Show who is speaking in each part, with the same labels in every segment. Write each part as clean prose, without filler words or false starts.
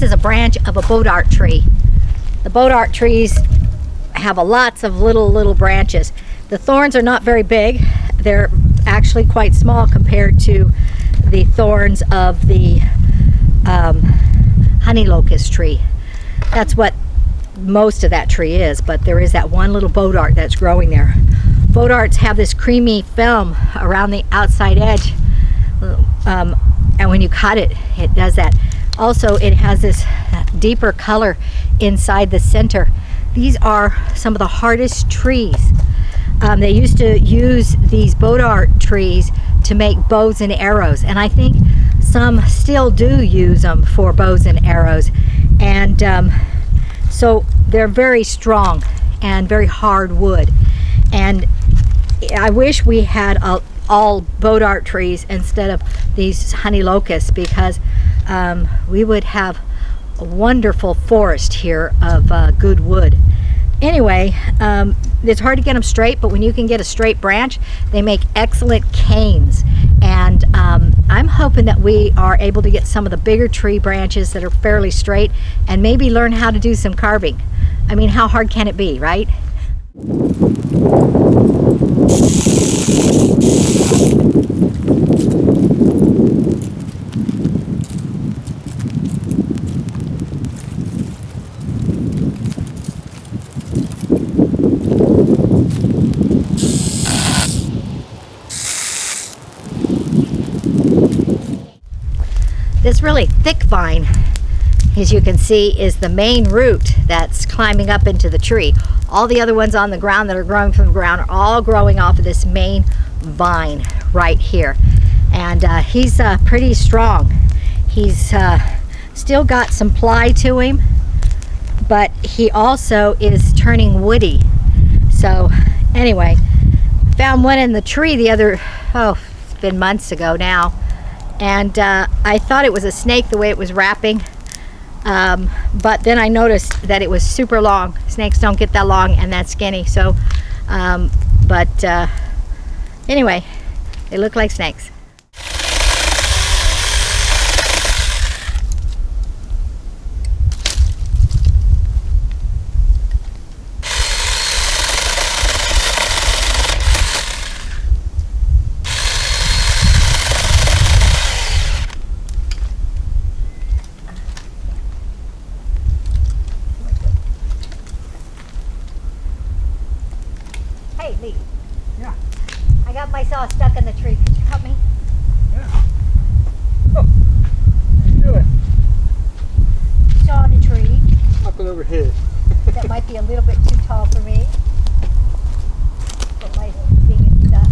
Speaker 1: is a branch of a bodark tree. The bodark trees have lots of little branches. The thorns are not very big. They're actually quite small compared to the thorns of the honey locust tree. That's what most of that tree is, but there is that one little bodark that's growing there. Bodarks have this creamy film around the outside edge, and when you cut it, it does that. Also, it has this deeper color inside the center. These are some of the hardest trees. They used to use these bodark trees to make bows and arrows, and I think some still do use them for bows and arrows. And so they're very strong and very hard wood. And I wish we had all bodark trees instead of these honey locusts, because we would have a wonderful forest here of good wood. Anyway, it's hard to get them straight, but when you can get a straight branch, they make excellent canes. And I'm hoping that we are able to get some of the bigger tree branches that are fairly straight and maybe learn how to do some carving. I mean, how hard can it be, right? This really thick vine, as you can see, is the main root that's climbing up into the tree. All the other ones on the ground that are growing from the ground are all growing off of this main vine right here. And he's pretty strong. He's still got some ply to him, but he also is turning woody. So anyway, found one in the tree the other, it's been months ago now. And I thought it was a snake the way it was wrapping, but then I noticed that it was super long. Snakes don't get that long and that skinny. So anyway, they look like snakes. Hey, Lee.
Speaker 2: Yeah.
Speaker 1: I got my saw stuck in the tree. Could you help me?
Speaker 2: Yeah. Oh, how you doing?
Speaker 1: Saw in a tree.
Speaker 2: Looking over here.
Speaker 1: That might be a little bit too tall for me. But my being stuck.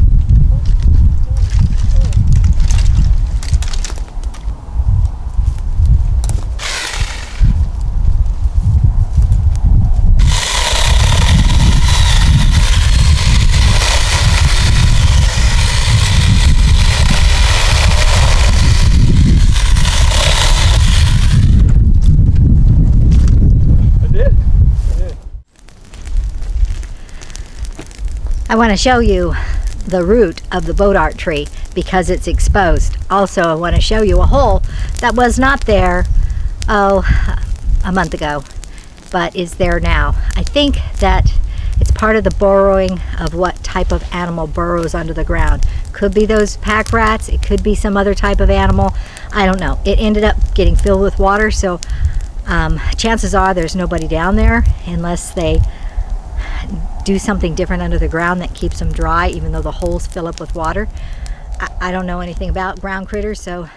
Speaker 1: I want to show you the root of the bodark tree because it's exposed. Also, I want to show you a hole that was not there, a month ago, but is there now. I think that it's part of the burrowing of what type of animal burrows under the ground. Could be those pack rats, it could be some other type of animal. I don't know. It ended up getting filled with water, so chances are there's nobody down there unless they do something different under the ground that keeps them dry, even though the holes fill up with water. I don't know anything about ground critters, so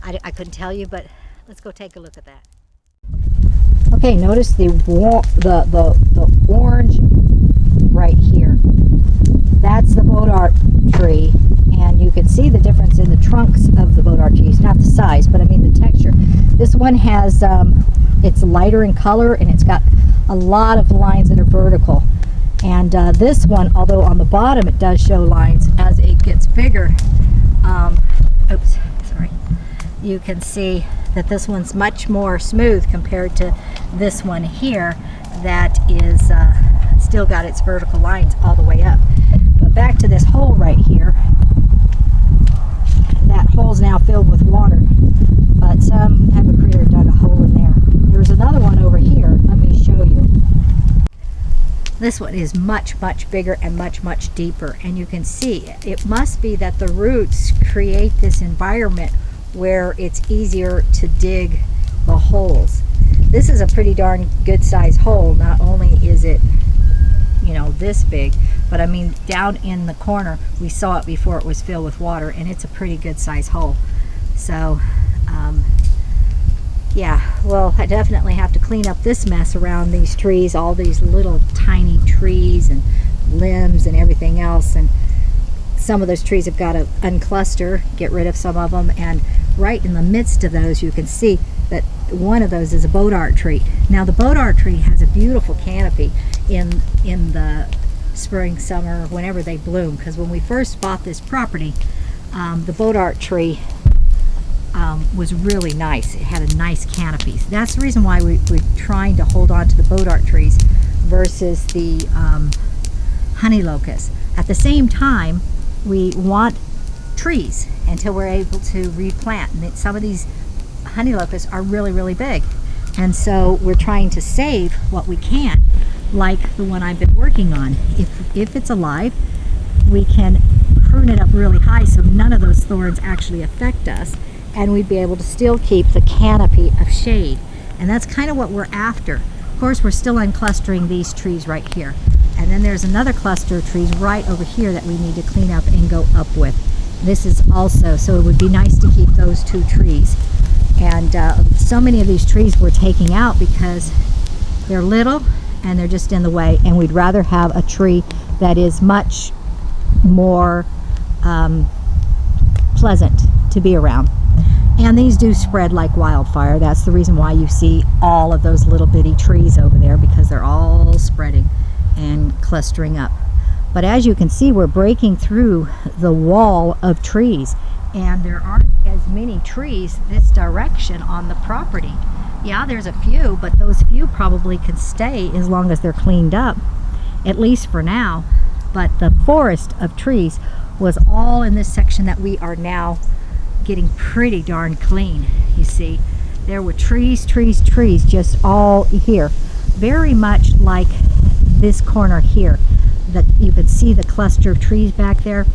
Speaker 1: I couldn't tell you, but let's go take a look at that. Okay, notice the orange right here. That's the bodark tree, and you can see the difference in the trunks of the bodark trees, not the size, but I mean the texture. This one has, it's lighter in color, and it's got a lot of lines that are vertical. And this one, although on the bottom it does show lines, as it gets bigger, you can see that this one's much more smooth compared to this one here that is still got its vertical lines all the way up. But back to this hole right here, that hole's now filled with water, but some type of critter dug a hole in there. this one is much, much bigger and much, much deeper. And you can see it must be that the roots create this environment where it's easier to dig the holes. This is a pretty darn good size hole. Not only is it, you know, this big, but I mean down in the corner we saw it before it was filled with water, and it's a pretty good size hole. So yeah, well, I definitely have to clean up this mess around these trees, all these little tiny trees and limbs and everything else. And some of those trees have got to uncluster, get rid of some of them. And right in the midst of those, you can see that one of those is a boat tree. Now the boat tree has a beautiful canopy in the spring, summer, whenever they bloom. Because when we first bought this property, the boat tree was really nice. It had a nice canopy. That's the reason why we're trying to hold on to the boat trees versus the honey locust. At the same time, we want trees until we're able to replant. And some of these honey locusts are really, really big. And so we're trying to save what we can, like the one I've been working on. If it's alive, we can prune it up really high so none of those thorns actually affect us, and we'd be able to still keep the canopy of shade. And that's kind of what we're after. Of course, we're still unclustering these trees right here. And then there's another cluster of trees right over here that we need to clean up and go up with. This is also, so it would be nice to keep those two trees. And so many of these trees we're taking out because they're little and they're just in the way, and we'd rather have a tree that is much more pleasant to be around. And these do spread like wildfire. That's the reason why you see all of those little bitty trees over there, because they're all spreading and clustering up. But as you can see, we're breaking through the wall of trees, and there aren't as many trees this direction on the property. Yeah, there's a few, but those few probably can stay as long as they're cleaned up, at least for now. But the forest of trees was all in this section that we are now getting pretty darn clean. You see, there were trees just all here, very much like this corner here, that you could see the cluster of trees back there.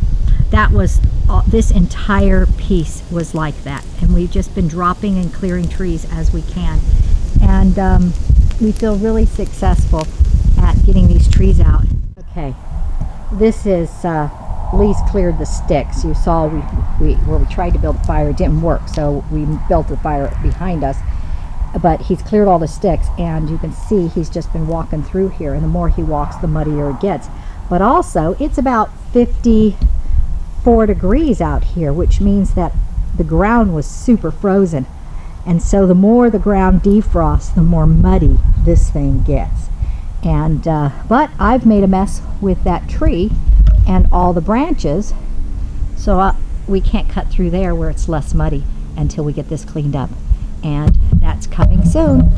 Speaker 1: That was this entire piece was like that, and we've just been dropping and clearing trees as we can, and we feel really successful at getting these trees out. Okay, this is Lee's cleared the sticks. You saw we tried to build a fire, it didn't work, so we built the fire behind us. But he's cleared all the sticks, and you can see he's just been walking through here, and the more he walks, the muddier it gets. But also, it's about 54 degrees out here, which means that the ground was super frozen. And so the more the ground defrosts, the more muddy this thing gets. And but I've made a mess with that tree and all the branches, so we can't cut through there where it's less muddy until we get this cleaned up. And that's coming soon.